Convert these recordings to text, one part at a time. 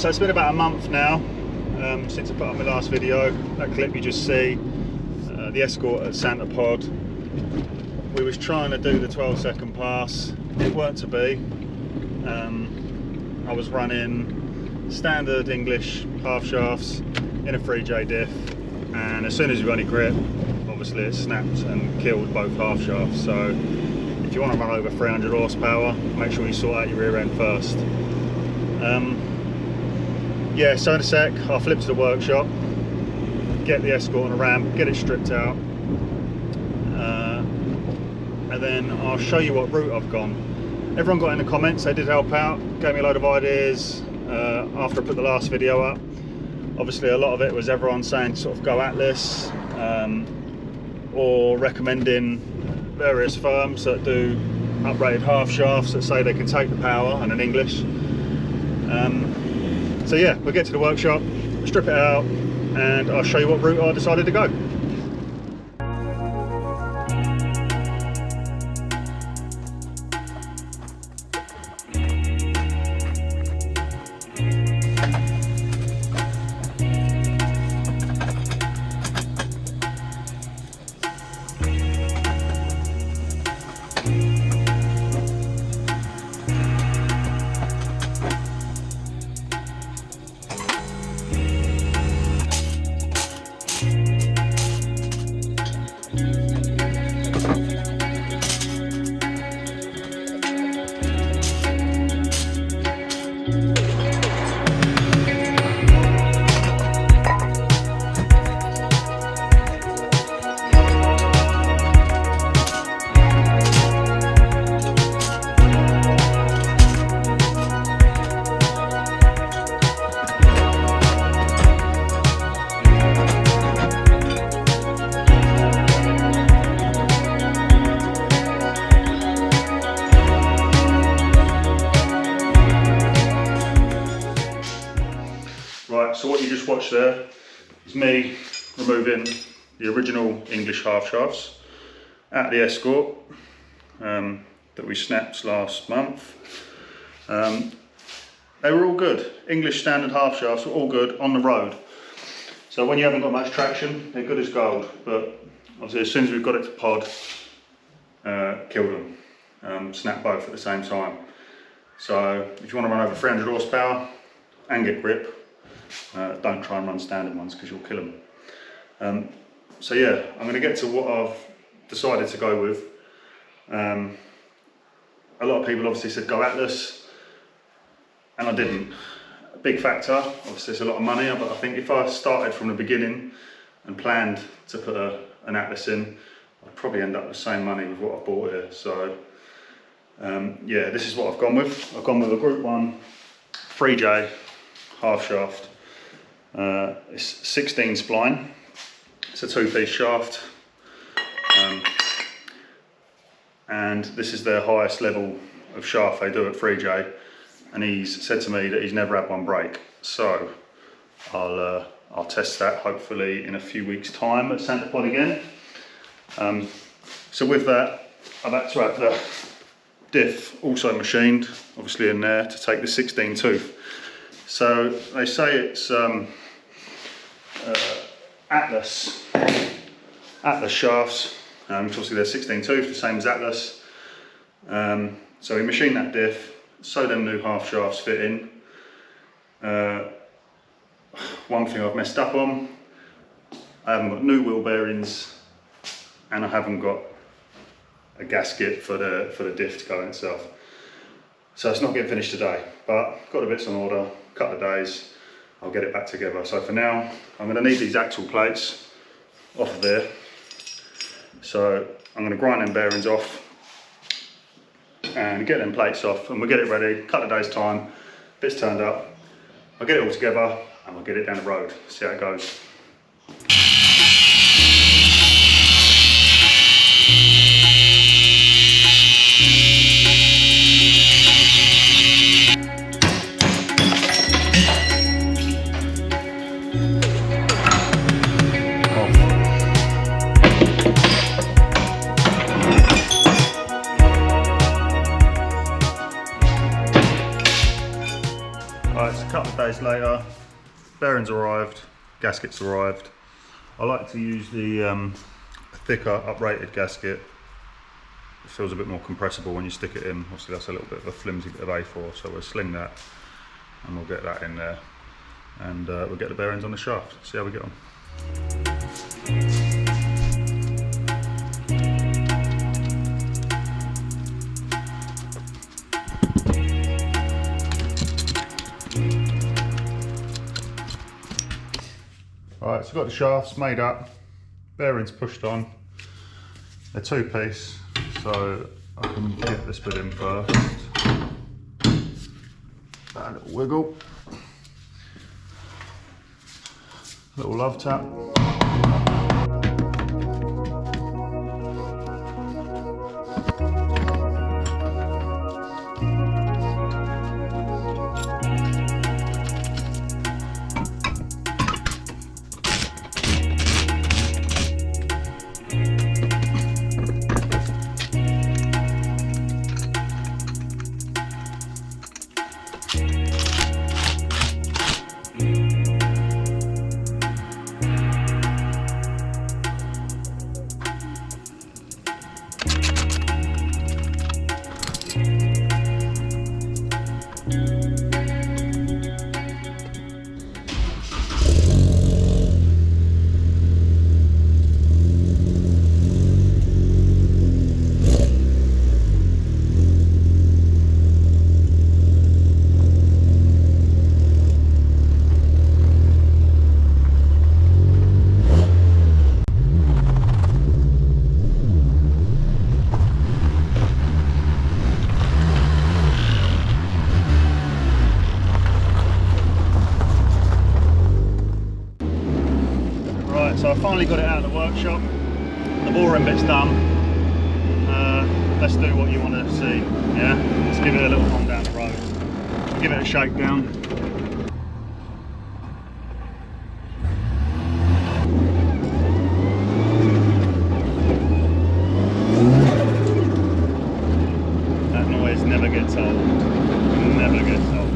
So it's been about a month now since I put up my last video. That clip you just see, the Escort at Santa Pod. We was trying to do the 12-second pass. It weren't to be. I was running standard English half shafts in a 3J diff, and as soon as you got any grip, obviously it snapped and killed both half shafts. So if you want to run over 300 horsepower, make sure you sort out your rear end first. Yeah, so in a sec I'll flip to the workshop, get the Escort on a ramp, get it stripped out, and then I'll show you what route I've gone. Everyone got in the comments, they did help out, gave me a load of ideas after I put the last video up. Obviously a lot of it was everyone saying sort of go Atlas, or recommending various firms that do uprated half shafts that say they can take the power and in English. So yeah, we'll get to the workshop, strip it out, and I'll show you what route I decided to go. Right, so what you just watched there is me removing the original English half shafts out of the Escort that we snapped last month. They were all good. English standard half shafts were all good on the road. So when you haven't got much traction, they're good as gold. But obviously as soon as we've got it to pod, killed them. Snapped both at the same time. So if you want to run over 300 horsepower and get grip, don't try and run standard ones because you'll kill them. So yeah, I'm going to get to what I've decided to go with. A lot of people obviously said go Atlas, and I didn't. A big factor, obviously it's a lot of money, but I think if I started from the beginning and planned to put an Atlas in, I'd probably end up with the same money with what I bought here. So yeah, this is what I've gone with. I've gone with a Group 1 3J half shaft. It's 16 spline. It's a 2-piece shaft, and this is their highest level of shaft they do at 3J, and he's said to me that he's never had one break. So I'll test that hopefully in a few weeks' time at Santa Pod again. So with that, I've had to have the diff also machined, obviously in there, to take the 16 tooth. So they say it's Atlas shafts, obviously they're 16 tooth, the same as Atlas. So we machined that diff, so them new half shafts fit in. One thing I've messed up on, I haven't got new wheel bearings, and I haven't got a gasket for the diff to go in itself. So it's not getting finished today, but got the bits on order, a couple of days, I'll get it back together. So for now, I'm going to need these axle plates off of there. So I'm going to grind them bearings off and get them plates off, and we'll get it ready, a couple of days time, bits turned up, I'll get it all together and we'll get it down the road, see how it goes. days later, bearings arrived, gaskets arrived. I like to use the thicker uprated gasket. It feels a bit more compressible when you stick it in. Obviously that's a little bit of a flimsy bit of A4, so we'll sling that and we'll get that in there, and we'll get the bearings on the shaft, see how we get on. Alright, so I've got the shafts made up, bearings pushed on. They're two-piece, so I can get this bit in first. A little wiggle. A little love tap. So I finally got it out of the workshop. The boring bit's done. Let's do what you want to see. Yeah, let's give it a little run down the road. Give it a shakedown. That noise never gets old. Never gets old.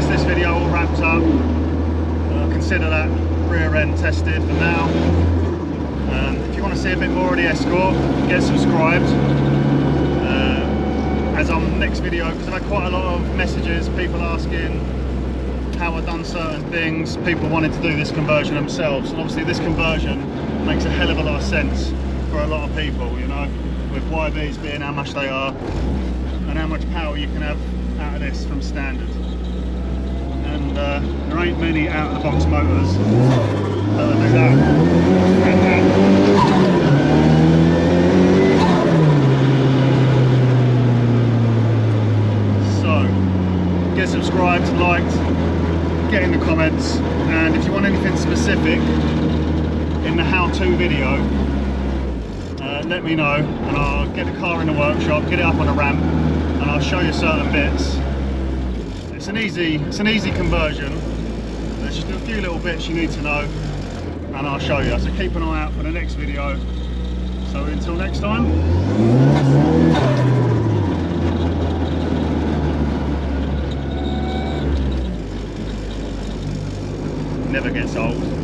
This video all wrapped up. Consider that rear end tested for now. If you want to see a bit more of the Escort, get subscribed. As on next video, because I've had quite a lot of messages, people asking how I've done certain things, people wanting to do this conversion themselves, and obviously this conversion makes a hell of a lot of sense for a lot of people, you know, with YBs being how much they are and how much power you can have out of this from standard. And there ain't many out-of-the-box motors that do that. So get in the comments, and if you want anything specific in the how-to video, let me know, and I'll get the car in the workshop, get it up on a ramp, and I'll show you certain bits. It's an easy conversion. There's just a few little bits you need to know, and I'll show you. So keep an eye out for the next video. So until next time. Never gets old.